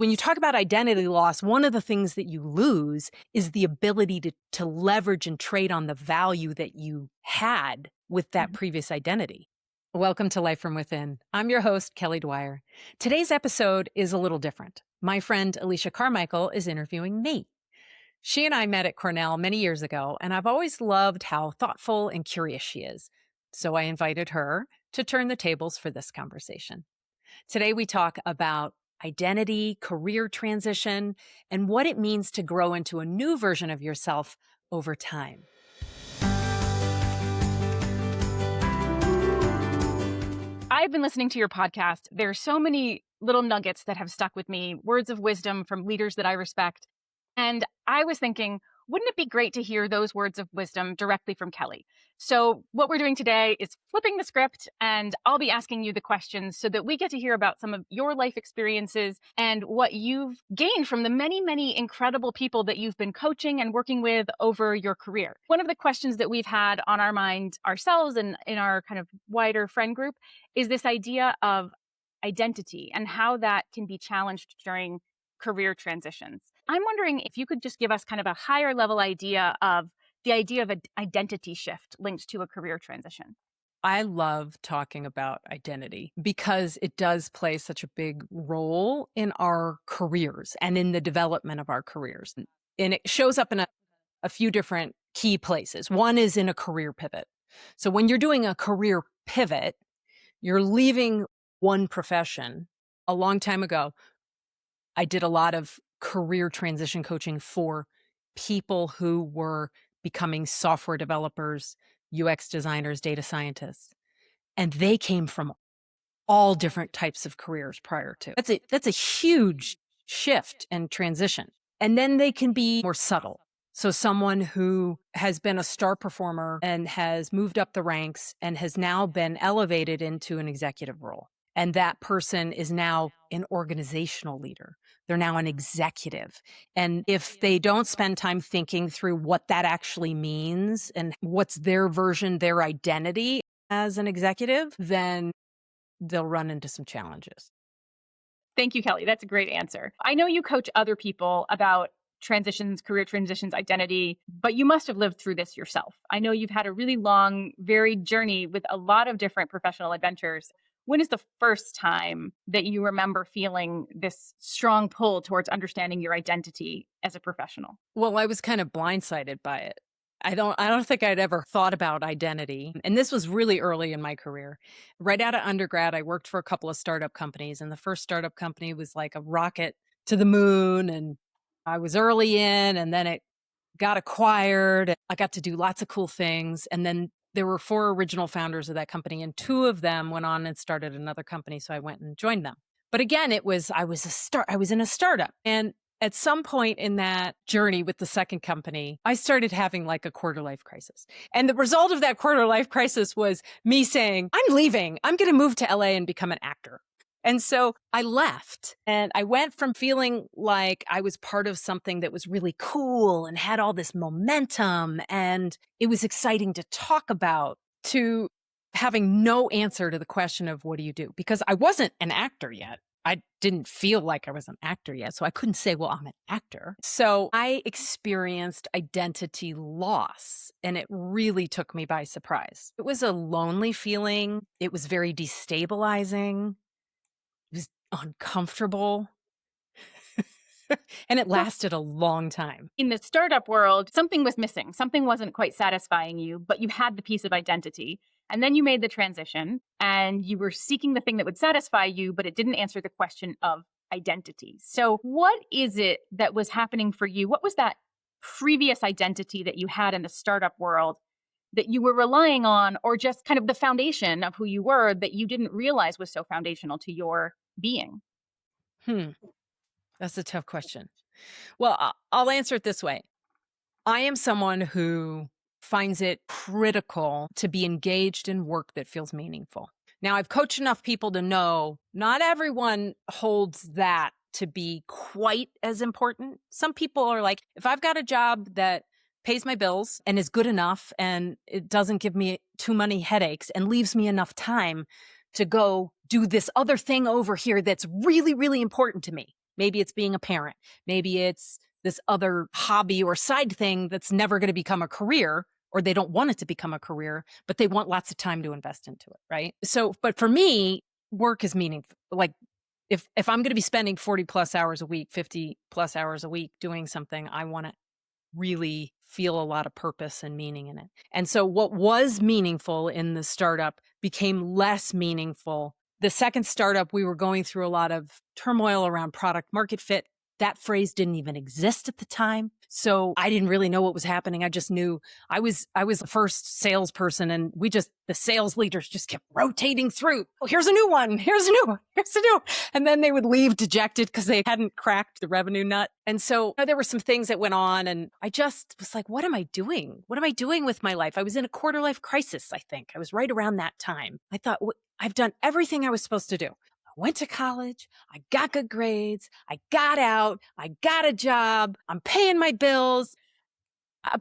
When you talk about identity loss, one of the things that you lose is the ability to leverage and trade on the value that you had with that previous identity. Welcome to Life from Within. I'm your host, Kelly Dwyer. Today's episode is a little different. My friend Elicia Carmichael is interviewing me. She and I met at Cornell many years ago, and I've always loved how thoughtful and curious she is. So I invited her to turn the tables for this conversation. Today we talk about identity, career transition, and what it means to grow into a new version of yourself over time. I've been listening to your podcast. There are so many little nuggets that have stuck with me, words of wisdom from leaders that I respect. And I was thinking, wouldn't it be great to hear those words of wisdom directly from Kelly? So what we're doing today is flipping the script, and I'll be asking you the questions so that we get to hear about some of your life experiences and what you've gained from the many, many incredible people that you've been coaching and working with over your career. One of the questions that we've had on our mind ourselves and in our kind of wider friend group is this idea of identity and how that can be challenged during career transitions. I'm wondering if you could just give us kind of a higher level idea of the idea of an identity shift linked to a career transition. I love talking about identity because it does play such a big role in our careers and in the development of our careers. And it shows up in a few different key places. One is in a career pivot. So when you're doing a career pivot, you're leaving one profession. A long time ago, I did a lot of career transition coaching for people who were becoming software developers, UX designers, data scientists. And they came from all different types of careers prior to. That's a huge shift and transition. And then they can be more subtle. So someone who has been a star performer and has moved up the ranks and has now been elevated into an executive role. And that person is now an organizational leader. They're now an executive. And if they don't spend time thinking through what that actually means and what's their version, their identity as an executive, then they'll run into some challenges. Thank you, Kelly. That's a great answer. I know you coach other people about transitions, career transitions, identity, but you must have lived through this yourself. I know you've had a really long, varied journey with a lot of different professional adventures. When is the first time that you remember feeling this strong pull towards understanding your identity as a professional? Well, I was kind of blindsided by it. I don't think I'd ever thought about identity. And this was really early in my career. Right out of undergrad, I worked for a couple of startup companies. And the first startup company was like a rocket to the moon. And I was early in, and then it got acquired. I got to do lots of cool things. And then there were 4 original founders of that company, and 2 of them went on and started another company. So I went and joined them. But again, I was in a startup. And at some point in that journey with the second company, I started having like a quarter life crisis. And the result of that quarter life crisis was me saying, I'm leaving. I'm going to move to LA and become an actor. And so I left, and I went from feeling like I was part of something that was really cool and had all this momentum and it was exciting to talk about, to having no answer to the question of what do you do? Because I wasn't an actor yet. I didn't feel like I was an actor yet. So I couldn't say, well, I'm an actor. So I experienced identity loss, and it really took me by surprise. It was a lonely feeling. It was very destabilizing. It was uncomfortable. And it lasted a long time. In the startup world, something was missing. Something wasn't quite satisfying you, but you had the piece of identity. And then you made the transition and you were seeking the thing that would satisfy you, but it didn't answer the question of identity. So what is it that was happening for you? What was that previous identity that you had in the startup world that you were relying on, or just kind of the foundation of who you were that you didn't realize was so foundational to your being? That's a tough question. Well, I'll answer it this way. I am someone who finds it critical to be engaged in work that feels meaningful. Now, I've coached enough people to know not everyone holds that to be quite as important. Some people are like, if I've got a job that pays my bills and is good enough and it doesn't give me too many headaches and leaves me enough time to go do this other thing over here that's really, really important to me, Maybe it's being a parent. Maybe it's this other hobby or side thing that's never going to become a career, or they don't want it to become a career, but they want lots of time to invest into it, right? So, but for me, work is meaningful. Like if I'm going to be spending 40 plus hours a week, 50 plus hours a week doing something, I want to really feel a lot of purpose and meaning in it. And so what was meaningful in the startup became less meaningful. The second startup, we were going through a lot of turmoil around product market fit. That phrase didn't even exist at the time. So I didn't really know what was happening. I just knew I was the first salesperson, and the sales leaders just kept rotating through. Oh, here's a new one. Here's a new one. Here's a new one. And then they would leave dejected because they hadn't cracked the revenue nut. And so there were some things that went on, and I just was like, what am I doing? What am I doing with my life? I was in a quarter life crisis, I think. I was right around that time. I thought, I've done everything I was supposed to do. I went to college, I got good grades, I got out, I got a job, I'm paying my bills.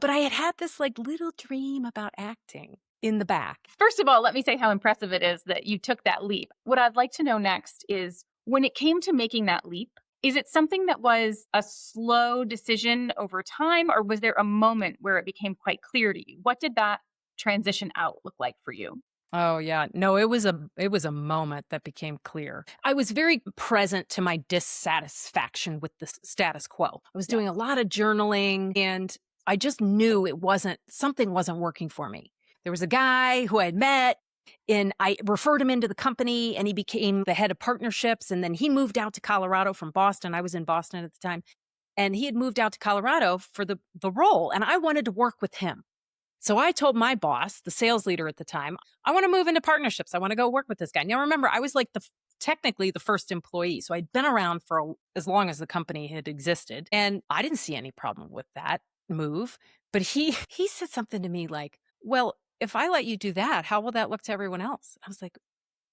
But I had this like little dream about acting in the back. First of all, let me say how impressive it is that you took that leap. What I'd like to know next is when it came to making that leap, is it something that was a slow decision over time, or was there a moment where it became quite clear to you? What did that transition out look like for you? Oh yeah. No, it was a moment that became clear. I was very present to my dissatisfaction with the status quo. I was doing a lot of journaling, and I just knew something wasn't working for me. There was a guy who I had met, and I referred him into the company, and he became the head of partnerships, and then he moved out to Colorado from Boston. I was in Boston at the time, and he had moved out to Colorado for the role, and I wanted to work with him. So I told my boss, the sales leader at the time, I want to move into partnerships. I want to go work with this guy. Now, remember, I was like technically the first employee. So I'd been around for as long as the company had existed. And I didn't see any problem with that move. But he said something to me like, well, if I let you do that, how will that look to everyone else? I was like,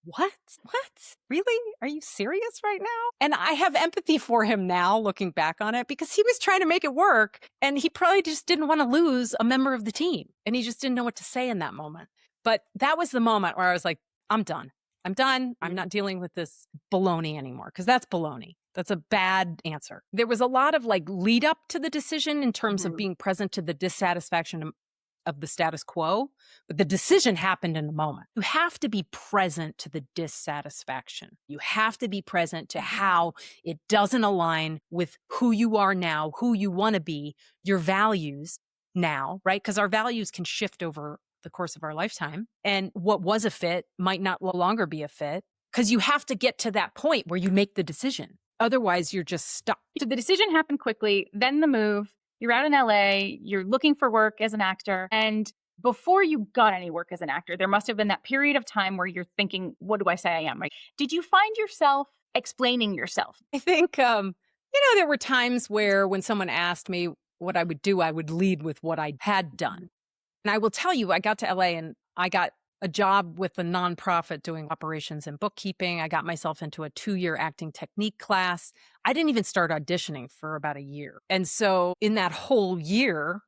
what? What? Really? Are you serious right now? And I have empathy for him now, looking back on it, because he was trying to make it work, and he probably just didn't want to lose a member of the team, and he just didn't know what to say in that moment. But that was the moment where I was like, I'm done. I'm done. I'm not dealing with this baloney anymore, because that's baloney. That's a bad answer. There was a lot of like lead up to the decision in terms of being present to the dissatisfaction of the status quo, but the decision happened in the moment. You have to be present to the dissatisfaction. You have to be present to how it doesn't align with who you are now, who you want to be, your values now, right? Because our values can shift over the course of our lifetime. And what was a fit might not no longer be a fit, because you have to get to that point where you make the decision. Otherwise, you're just stuck. So the decision happened quickly, then the move. You're out in LA, you're looking for work as an actor. And before you got any work as an actor, there must have been that period of time where you're thinking, what do I say I am? Right? Did you find yourself explaining yourself? I think, there were times where when someone asked me what I would do, I would lead with what I had done. And I will tell you, I got to LA and I got a job with a nonprofit doing operations and bookkeeping. I got myself into a 2-year acting technique class. I didn't even start auditioning for about a year. And so in that whole year,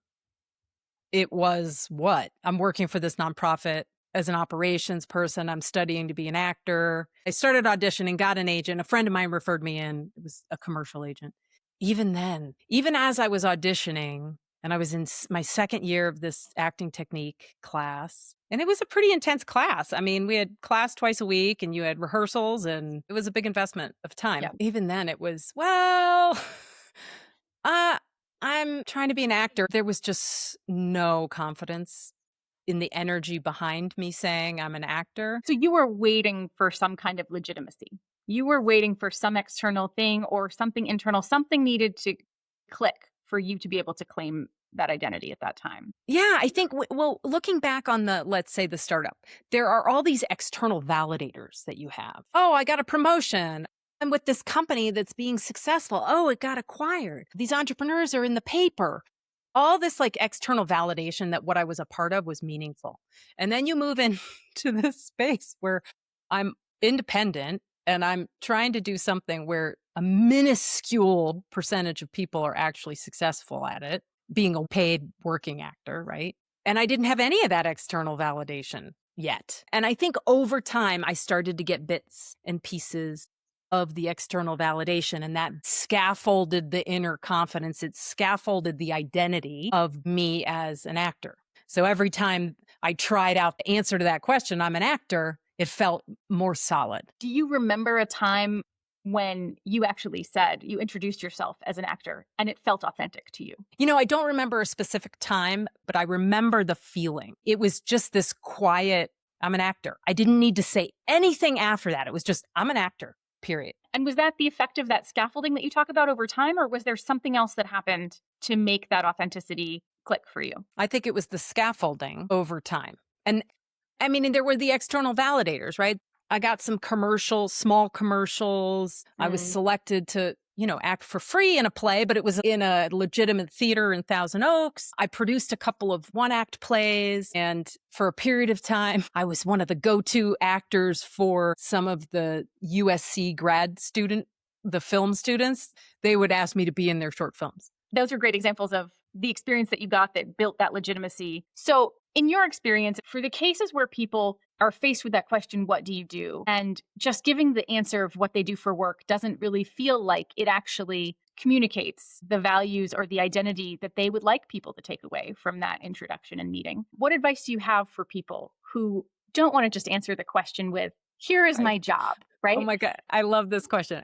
it was what? I'm working for this nonprofit as an operations person. I'm studying to be an actor. I started auditioning, got an agent. A friend of mine referred me in. It was a commercial agent. Even then, even as I was auditioning, and I was in my second year of this acting technique class, and it was a pretty intense class. I mean, we had class twice a week, and you had rehearsals, and it was a big investment of time. Yeah. Even then, it was, well, I'm trying to be an actor. There was just no confidence in the energy behind me saying I'm an actor. So you were waiting for some kind of legitimacy. You were waiting for some external thing or something internal, something needed to click for you to be able to claim that identity at that time. Yeah, I think, looking back on let's say the startup, there are all these external validators that you have. Oh, I got a promotion. I'm with this company that's being successful. Oh, it got acquired. These entrepreneurs are in the paper. All this like external validation that what I was a part of was meaningful. And then you move into this space where I'm independent and I'm trying to do something where a minuscule percentage of people are actually successful at it, being a paid working actor, right? And I didn't have any of that external validation yet. And I think over time, I started to get bits and pieces of the external validation, and that scaffolded the inner confidence. It scaffolded the identity of me as an actor. So every time I tried out the answer to that question, I'm an actor, it felt more solid. Do you remember a time when you actually said you introduced yourself as an actor and it felt authentic to you? I don't remember a specific time, but I remember the feeling. It was just this quiet, I'm an actor. I didn't need to say anything after that. It was just, I'm an actor, period. And was that the effect of that scaffolding that you talk about over time, or was there something else that happened to make that authenticity click for you? I think it was the scaffolding over time. And and there were the external validators, right? I got some small commercials. I was selected to, act for free in a play, but it was in a legitimate theater in Thousand Oaks. I produced a couple of one-act plays, and for a period of time, I was one of the go-to actors for some of the USC the film students. They would ask me to be in their short films. Those are great examples of the experience that you got that built that legitimacy. So in your experience, for the cases where people are faced with that question, what do you do? And just giving the answer of what they do for work doesn't really feel like it actually communicates the values or the identity that they would like people to take away from that introduction and meeting. What advice do you have for people who don't want to just answer the question with, here is my job, right? Oh my God. I love this question.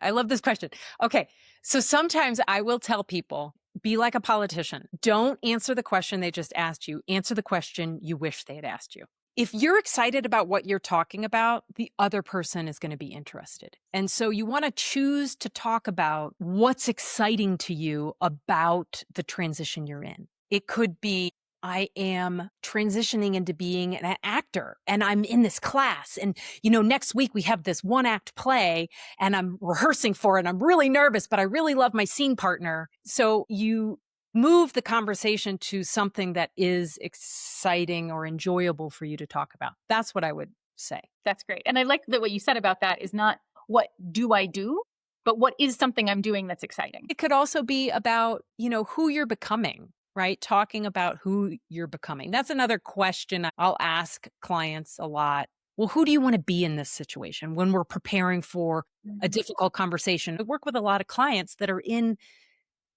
Okay. So sometimes I will tell people, be like a politician. Don't answer the question they just asked you. Answer the question you wish they had asked you. If you're excited about what you're talking about, the other person is going to be interested. And so you want to choose to talk about what's exciting to you about the transition you're in. It could be, I am transitioning into being an actor and I'm in this class. And, next week we have this one-act play and I'm rehearsing for it. And I'm really nervous, but I really love my scene partner. So you move the conversation to something that is exciting or enjoyable for you to talk about. That's what I would say. That's great. And I like that what you said about that is not what do I do, but what is something I'm doing that's exciting. It could also be about, who you're becoming, right? Talking about who you're becoming. That's another question I'll ask clients a lot. Well, who do you want to be in this situation when we're preparing for a difficult conversation? I work with a lot of clients that are in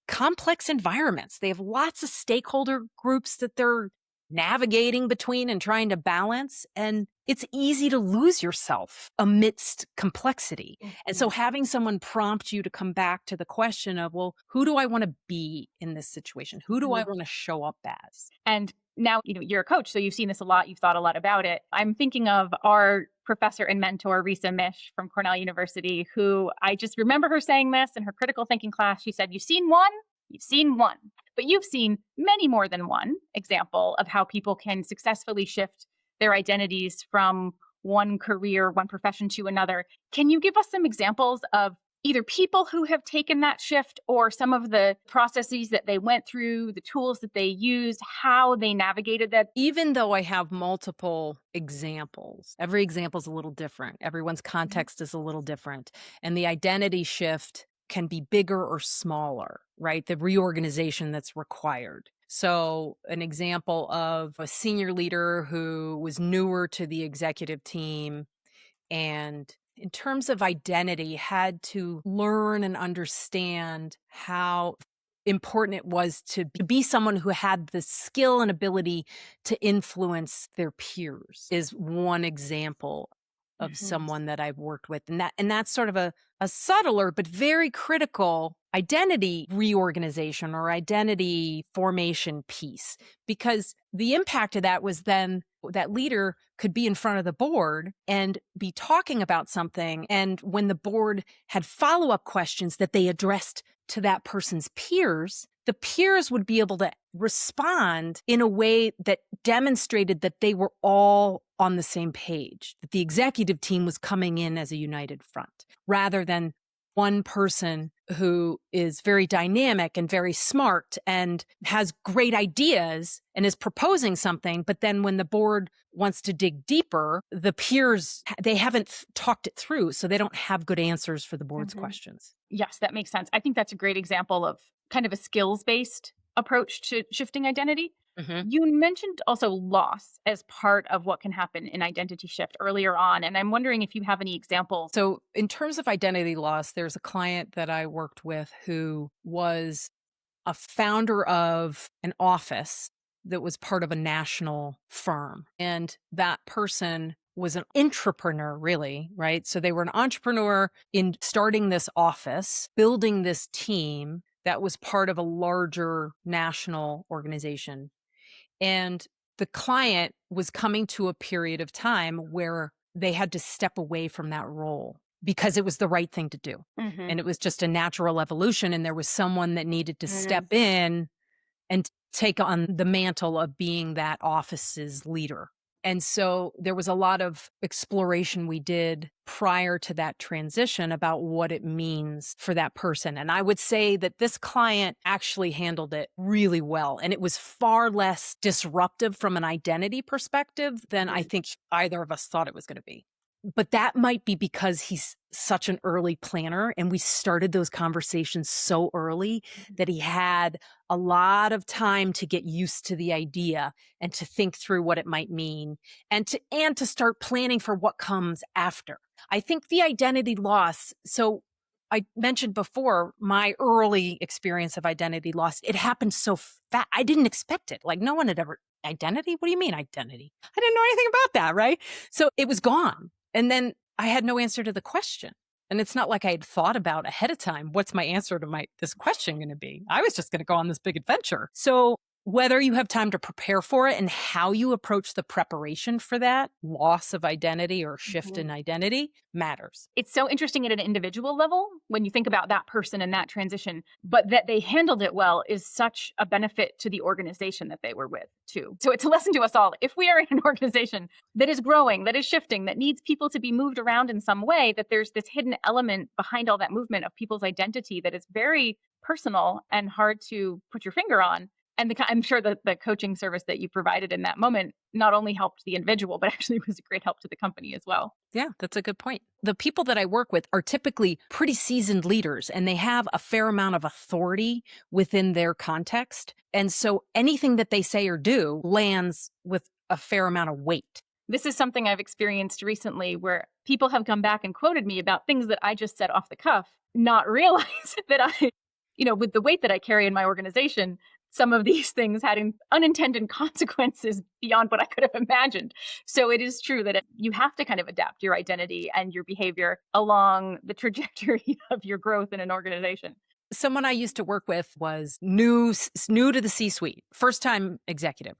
complex environments. They have lots of stakeholder groups that they're navigating between and trying to balance. And it's easy to lose yourself amidst complexity. And so having someone prompt you to come back to the question of, well, who do I want to be in this situation? Who do I want to show up as? And now, you're a coach, so you've seen this a lot. You've thought a lot about it. I'm thinking of our professor and mentor, Risa Mish from Cornell University, who I just remember her saying this in her critical thinking class. She said, you've seen one, but you've seen many more than one example of how people can successfully shift their identities from one career, one profession to another. Can you give us some examples of either people who have taken that shift or some of the processes that they went through, the tools that they used, how they navigated that? Even though I have multiple examples, every example is a little different. Everyone's context is a little different. And the identity shift can be bigger or smaller, right? The reorganization that's required. So an example of a senior leader who was newer to the executive team and in terms of identity, had to learn and understand how important it was to be someone who had the skill and ability to influence their peers is one example of someone that I've worked with. And that's sort of a subtler but very critical identity reorganization or identity formation piece, because the impact of that was then that leader could be in front of the board and be talking about something. And when the board had follow-up questions that they addressed to that person's peers, the peers would be able to respond in a way that demonstrated that they were all on the same page, that the executive team was coming in as a united front, rather than one person who is very dynamic and very smart and has great ideas and is proposing something. But then when the board wants to dig deeper, the peers, they haven't talked it through. So they don't have good answers for the board's questions. Yes, that makes sense. I think that's a great example of kind of a skills-based approach to shifting identity. Mhm. You mentioned also loss as part of what can happen in identity shift earlier on. And I'm wondering if you have any examples. So, in terms of identity loss, there's a client that I worked with who was a founder of an office that was part of a national firm. And that person was an entrepreneur, really, right? So they were an entrepreneur in starting this office, building this team that was part of a larger national organization. And the client was coming to a period of time where they had to step away from that role because it was the right thing to do. Hmm. And it was just a natural evolution. And there was someone that needed to Mm. step in and take on the mantle of being that office's leader. And so there was a lot of exploration we did prior to that transition about what it means for that person. And I would say that this client actually handled it really well. And it was far less disruptive from an identity perspective than I think either of us thought it was going to be. But that might be because he's such an early planner and we started those conversations so early that he had a lot of time to get used to the idea and to think through what it might mean and to start planning for what comes after. I think the identity loss, so I mentioned before my early experience of identity loss, it happened so fast. I didn't expect it. Like no one had ever identity? What do you mean identity? I didn't know anything about that, right? So it was gone. And then I had no answer to the question. And it's not like I had thought about ahead of time, what's my answer to this question going to be? I was just going to go on this big adventure. So whether you have time to prepare for it and how you approach the preparation for that loss of identity or shift Mhm. in identity matters. It's so interesting at an individual level when you think about that person and that transition, but that they handled it well is such a benefit to the organization that they were with, too. So it's a lesson to us all. If we are in an organization that is growing, that is shifting, that needs people to be moved around in some way, that there's this hidden element behind all that movement of people's identity that is very personal and hard to put your finger on. And I'm sure that the coaching service that you provided in that moment not only helped the individual, but actually was a great help to the company as well. Yeah, that's a good point. The people that I work with are typically pretty seasoned leaders and they have a fair amount of authority within their context. And so anything that they say or do lands with a fair amount of weight. This is something I've experienced recently where people have come back and quoted me about things that I just said off the cuff, not realize that with the weight that I carry in my organization, some of these things had unintended consequences beyond what I could have imagined. So it is true that you have to kind of adapt your identity and your behavior along the trajectory of your growth in an organization. Someone I used to work with was new to the C-suite, first time executive.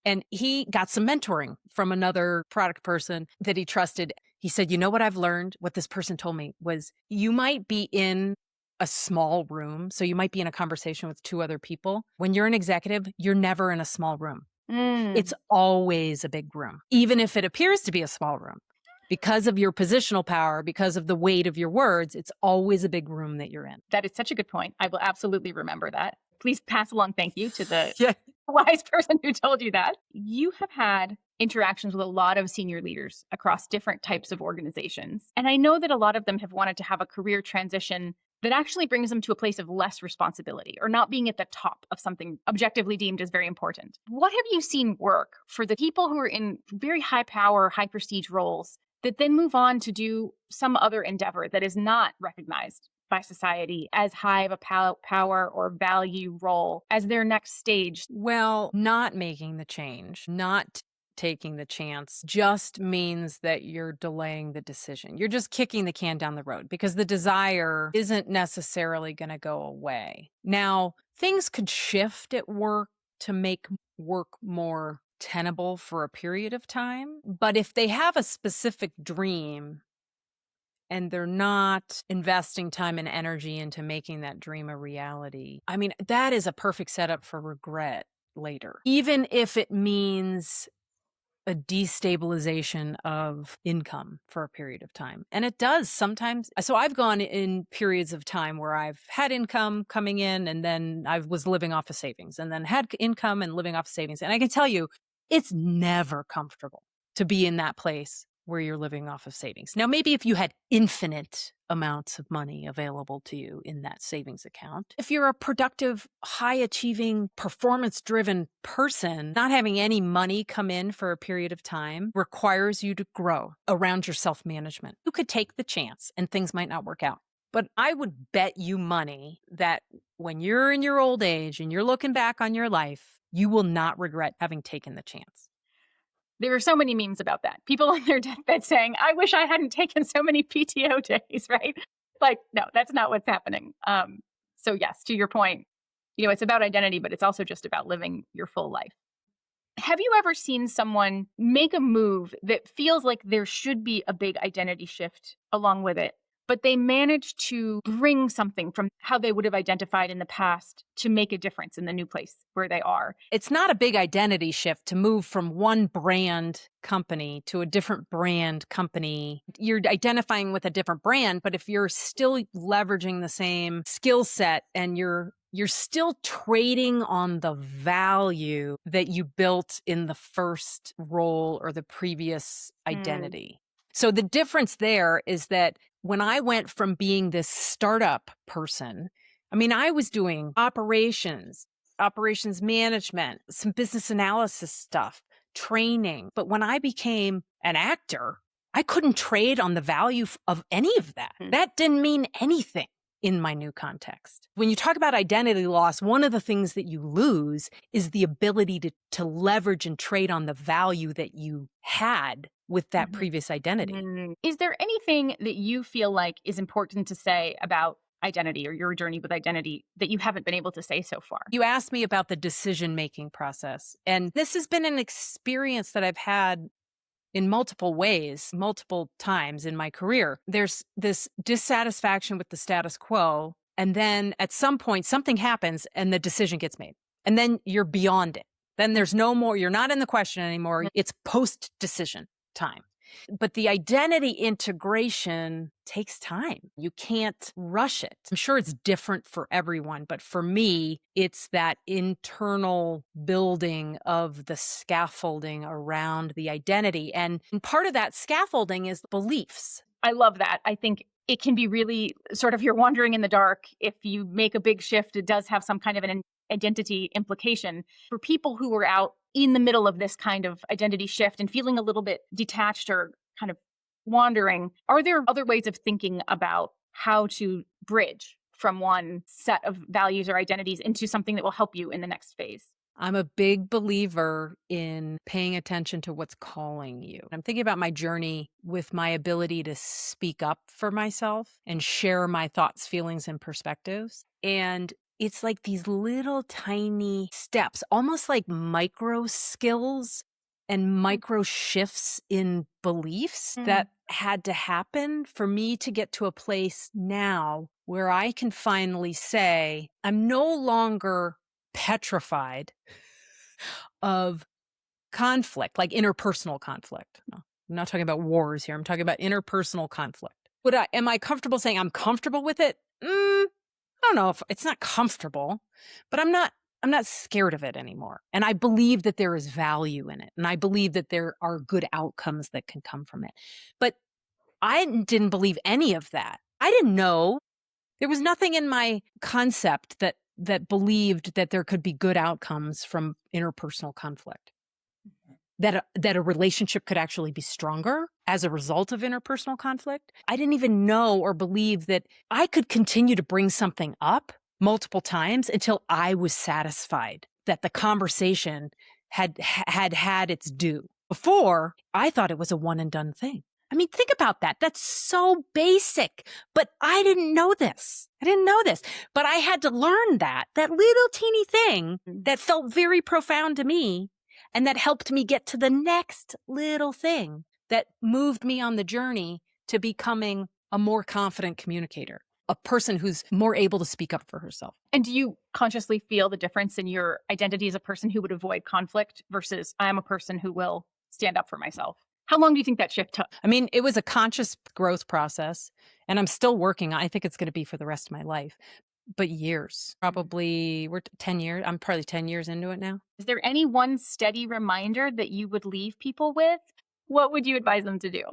And he got some mentoring from another product person that he trusted. He said, "You know what I've learned? What this person told me was you might be in a small room. So you might be in a conversation with two other people. When you're an executive, you're never in a small room. Mm. It's always a big room, even if it appears to be a small room. Because of your positional power, because of the weight of your words, it's always a big room that you're in." That is such a good point. I will absolutely remember that. Please pass along thank you to the Yeah. wise person who told you that. You have had interactions with a lot of senior leaders across different types of organizations. And I know that a lot of them have wanted to have a career transition that actually brings them to a place of less responsibility or not being at the top of something objectively deemed as very important. What have you seen work for the people who are in very high power, high prestige roles that then move on to do some other endeavor that is not recognized by society as high of a power or value role as their next stage? Well, not making the change, not taking the chance just means that you're delaying the decision. You're just kicking the can down the road because the desire isn't necessarily going to go away. Now, things could shift at work to make work more tenable for a period of time. But if they have a specific dream and they're not investing time and energy into making that dream a reality, I mean, that is a perfect setup for regret later, even if it means a destabilization of income for a period of time. And it does sometimes. So I've gone in periods of time where I've had income coming in and then I was living off of savings and then had income and living off of savings. And I can tell you, it's never comfortable to be in that place where you're living off of savings. Now, maybe if you had infinite amounts of money available to you in that savings account, if you're a productive, high achieving, performance driven person, not having any money come in for a period of time requires you to grow around your self management. You could take the chance and things might not work out. But I would bet you money that when you're in your old age and you're looking back on your life, you will not regret having taken the chance. There are so many memes about that. People on their deathbed saying, I wish I hadn't taken so many PTO days, right? Like, no, that's not what's happening. So, yes, to your point, it's about identity, but it's also just about living your full life. Have you ever seen someone make a move that feels like there should be a big identity shift along with it, but they manage to bring something from how they would have identified in the past to make a difference in the new place where they are? It's not a big identity shift to move from one brand company to a different brand company. You're identifying with a different brand, but if you're still leveraging the same skill set and you're still trading on the value that you built in the first role or the previous identity. So the difference there is that when I went from being this startup person, I mean, I was doing operations management, some business analysis stuff, training. But when I became an actor, I couldn't trade on the value of any of that. That didn't mean anything in my new context. When you talk about identity loss, one of the things that you lose is the ability to leverage and trade on the value that you had with that previous identity. Is there anything that you feel like is important to say about identity or your journey with identity that you haven't been able to say so far? You asked me about the decision-making process, and this has been an experience that I've had in multiple ways, multiple times in my career. There's this dissatisfaction with the status quo, and then at some point something happens and the decision gets made. And then you're beyond it. Then there's no more, you're not in the question anymore. It's post-decision time. But the identity integration takes time. You can't rush it. I'm sure it's different for everyone, but for me, it's that internal building of the scaffolding around the identity. And part of that scaffolding is beliefs. I love that. I think it can be really sort of you're wandering in the dark. If you make a big shift, it does have some kind of an identity implication. For people who are out in the middle of this kind of identity shift and feeling a little bit detached or kind of wandering, are there other ways of thinking about how to bridge from one set of values or identities into something that will help you in the next phase? I'm a big believer in paying attention to what's calling you. I'm thinking about my journey with my ability to speak up for myself and share my thoughts, feelings, and perspectives. And it's like these little tiny steps, almost like micro skills and micro shifts in beliefs that had to happen for me to get to a place now where I can finally say, I'm no longer petrified of conflict, like interpersonal conflict. No, I'm not talking about wars here. I'm talking about interpersonal conflict. Am I comfortable saying I'm comfortable with it? I don't know if it's not comfortable, but I'm not scared of it anymore. And I believe that there is value in it. And I believe that there are good outcomes that can come from it. But I didn't believe any of that. I didn't know. There was nothing in my concept that believed that there could be good outcomes from interpersonal conflict. That a relationship could actually be stronger as a result of interpersonal conflict. I didn't even know or believe that I could continue to bring something up multiple times until I was satisfied that the conversation had its due. Before, I thought it was a one and done thing. I mean, think about that. That's so basic. But I didn't know this. But I had to learn that little teeny thing that felt very profound to me and that helped me get to the next little thing that moved me on the journey to becoming a more confident communicator, a person who's more able to speak up for herself. And do you consciously feel the difference in your identity as a person who would avoid conflict versus I'm a person who will stand up for myself? How long do you think that shift took? I mean, it was a conscious growth process, and I'm still working. I think it's going to be for the rest of my life, but years, probably we're 10 years. I'm probably 10 years into it now. Is there any one steady reminder that you would leave people with What would you advise them to do?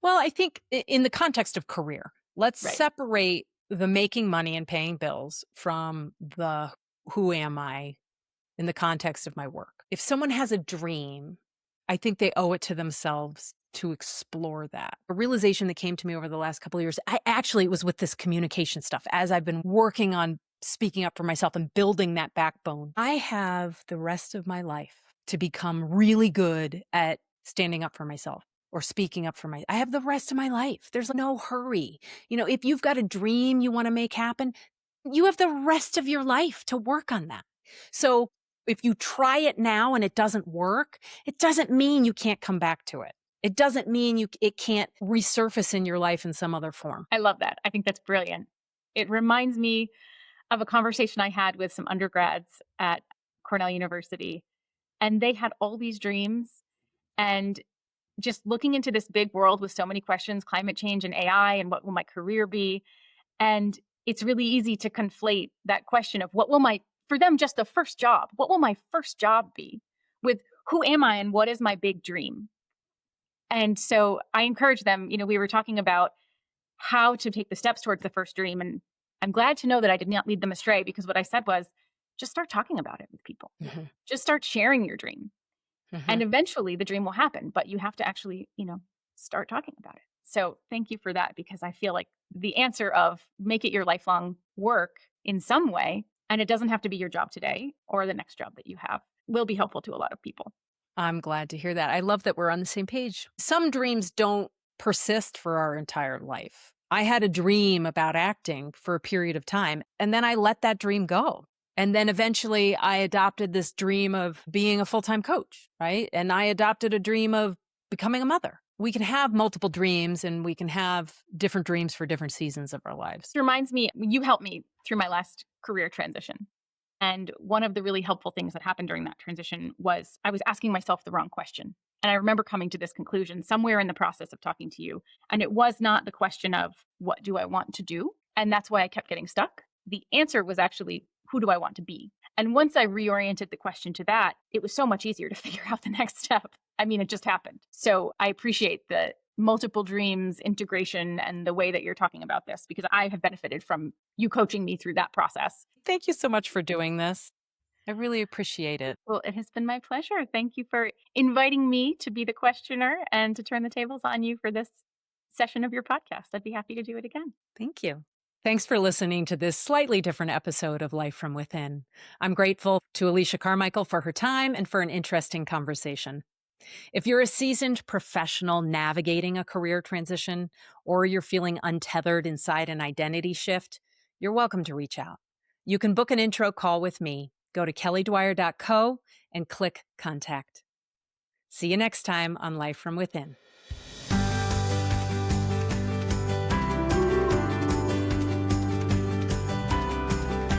Well, I think in the context of career, let's Right. separate the making money and paying bills from the who am I in the context of my work. If someone has a dream, I think they owe it to themselves to explore that. A realization that came to me over the last couple of years, it was with this communication stuff. As I've been working on speaking up for myself and building that backbone, I have the rest of my life to become really good at standing up for myself or speaking up for I have the rest of my life. There's no hurry. If you've got a dream you want to make happen, you have the rest of your life to work on that. So if you try it now and it doesn't work, it doesn't mean you can't come back to it. It doesn't mean it can't resurface in your life in some other form. I love that. I think that's brilliant. It reminds me of a conversation I had with some undergrads at Cornell University, and they had all these dreams and just looking into this big world with so many questions, climate change and AI, and what will my career be? And it's really easy to conflate that question of for them, just the first job, what will my first job be, with who am I and what is my big dream? And so I encourage them, we were talking about how to take the steps towards the first dream. And I'm glad to know that I did not lead them astray, because what I said was just start talking about it with people. Mhm, Just start sharing your dream. mhm. And eventually the dream will happen, but you have to actually, start talking about it. So thank you for that, because I feel like the answer of make it your lifelong work in some way, and it doesn't have to be your job today or the next job that you have, will be helpful to a lot of people. I'm glad to hear that. I love that we're on the same page. Some dreams don't persist for our entire life. I had a dream about acting for a period of time, and then I let that dream go. And then eventually I adopted this dream of being a full-time coach, right? And I adopted a dream of becoming a mother. We can have multiple dreams and we can have different dreams for different seasons of our lives. It reminds me, you helped me through my last career transition. And one of the really helpful things that happened during that transition was I was asking myself the wrong question. And I remember coming to this conclusion somewhere in the process of talking to you. And it was not the question of what do I want to do? And that's why I kept getting stuck. The answer was actually, who do I want to be? And once I reoriented the question to that, it was so much easier to figure out the next step. I mean, it just happened. So I appreciate the multiple dreams integration and the way that you're talking about this, because I have benefited from you coaching me through that process. Thank you so much for doing this. I really appreciate it. Well, it has been my pleasure. Thank you for inviting me to be the questioner and to turn the tables on you for this session of your podcast. I'd be happy to do it again. Thank you. Thanks for listening to this slightly different episode of Life from Within. I'm grateful to Elicia Carmichael for her time and for an interesting conversation. If you're a seasoned professional navigating a career transition, or you're feeling untethered inside an identity shift, you're welcome to reach out. You can book an intro call with me. Go to kellydwyer.co and click Contact. See you next time on Life from Within.